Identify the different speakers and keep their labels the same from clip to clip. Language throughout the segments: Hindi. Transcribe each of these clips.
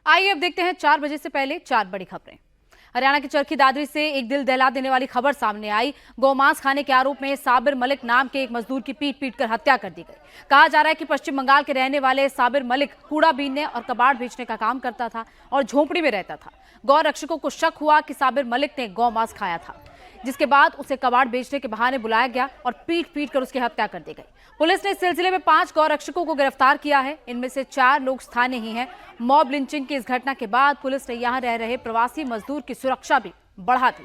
Speaker 1: आइए अब देखते हैं 4 बजे से पहले 4 बड़ी खबरें। हरियाणा की चरखी दादरी से एक दिल दहला देने वाली खबर सामने आई। गौमांस खाने के आरोप में साबिर मलिक नाम के एक मजदूर की पीट कर हत्या कर दी गई। कहा जा रहा है कि पश्चिम बंगाल के रहने वाले साबिर मलिक कूड़ा बीनने और कबाड़ बेचने का काम करता था और झोंपड़ी में रहता था। गौ रक्षकों को शक हुआ कि साबिर मलिक ने गौमांस खाया था, जिसके बाद उसे कबाड़ बेचने के बहाने बुलाया गया और पीट कर उसकी हत्या कर दी गई। पुलिस ने इस सिलसिले में 5 गौ रक्षकों को गिरफ्तार किया है। इनमें से 4 लोग स्थानीय ही हैं। मॉब लिंचिंग की इस घटना के बाद पुलिस ने यहां रह रहे प्रवासी मजदूर की सुरक्षा भी बढ़ा दी।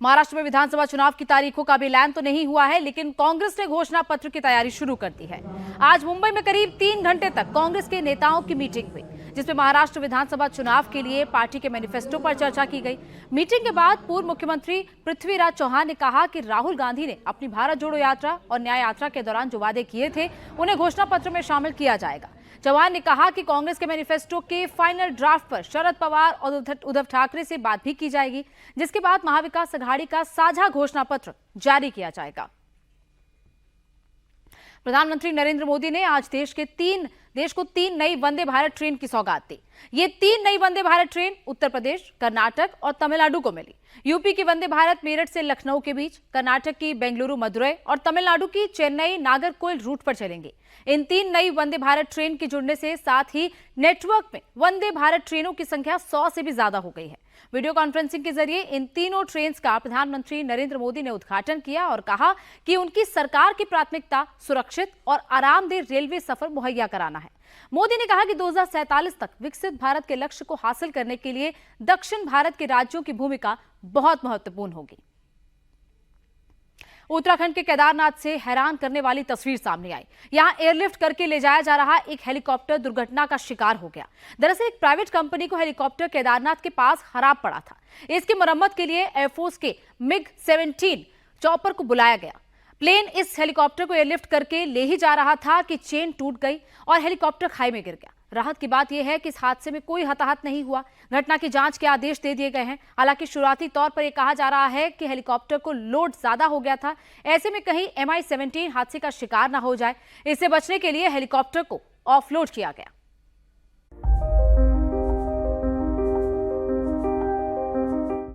Speaker 1: महाराष्ट्र में विधानसभा चुनाव की तारीखों का भी ऐलान तो नहीं हुआ है, लेकिन कांग्रेस ने घोषणा पत्र की तैयारी शुरू कर दी है। आज मुंबई में करीब 3 घंटे तक कांग्रेस के नेताओं की मीटिंग हुई, जिसमें महाराष्ट्र विधानसभा चुनाव के लिए पार्टी के मैनिफेस्टो पर चर्चा की गई। मीटिंग के बाद पूर्व मुख्यमंत्री पृथ्वीराज चौहान ने कहा कि राहुल गांधी ने अपनी भारत जोड़ो यात्रा और न्याय यात्रा के दौरान जो वादे किए थे, उन्हें घोषणा पत्र में शामिल किया जाएगा। चौहान ने कहा कि कांग्रेस के मैनिफेस्टो के फाइनल ड्राफ्ट पर शरद पवार और उद्धव ठाकरे से बात भी की जाएगी, जिसके बाद महाविकास अघाड़ी का साझा घोषणा पत्र जारी किया जाएगा। प्रधानमंत्री नरेंद्र मोदी ने आज देश को 3 नई वंदे भारत ट्रेन की सौगात दी। ये 3 नई वंदे भारत ट्रेन उत्तर प्रदेश, कर्नाटक और तमिलनाडु को मिली। यूपी की वंदे भारत मेरठ से लखनऊ के बीच, कर्नाटक की बेंगलुरु मदुरई और तमिलनाडु की चेन्नई नागरकोइल रूट पर चलेंगी। इन 3 नई वंदे भारत ट्रेन के जुड़ने से साथ ही नेटवर्क में वंदे भारत ट्रेनों की संख्या 100 से भी ज्यादा हो गई है। वीडियो कॉन्फ्रेंसिंग के जरिए इन तीनों ट्रेन का प्रधानमंत्री नरेंद्र मोदी ने उद्घाटन किया और कहा कि उनकी सरकार की प्राथमिकता सुरक्षित और आरामदेह रेलवे सफर मुहैया कराना है। मोदी ने कहा कि 2047 तक विकसित भारत के लक्ष्य को हासिल करने के लिए दक्षिण भारत के राज्यों की भूमिका बहुत महत्वपूर्ण होगी। उत्तराखंड के केदारनाथ से हैरान करने वाली तस्वीर सामने आई। यहां एयरलिफ्ट करके ले जाया जा रहा एक हेलीकॉप्टर दुर्घटना का शिकार हो गया। दरअसल एक प्राइवेट कंपनी को हेलीकॉप्टर केदारनाथ के पास खराब पड़ा था। इसकी मरम्मत के लिए एयरफोर्स के MiG-17 चॉपर को बुलाया गया। प्लेन इस हेलीकॉप्टर को एयरलिफ्ट करके ले ही जा रहा था कि चेन टूट गई और हेलीकॉप्टर खाई में गिर गया। राहत की बात यह है कि इस हादसे में कोई हताहत नहीं हुआ। घटना की जांच के आदेश दे दिए गए हैं। हालांकि शुरुआती तौर पर यह कहा जा रहा है कि हेलीकॉप्टर को लोड ज्यादा हो गया था। ऐसे में कहीं MI-17 हादसे का शिकार न हो जाए, इससे बचने के लिए हेलीकॉप्टर को ऑफलोड किया गया।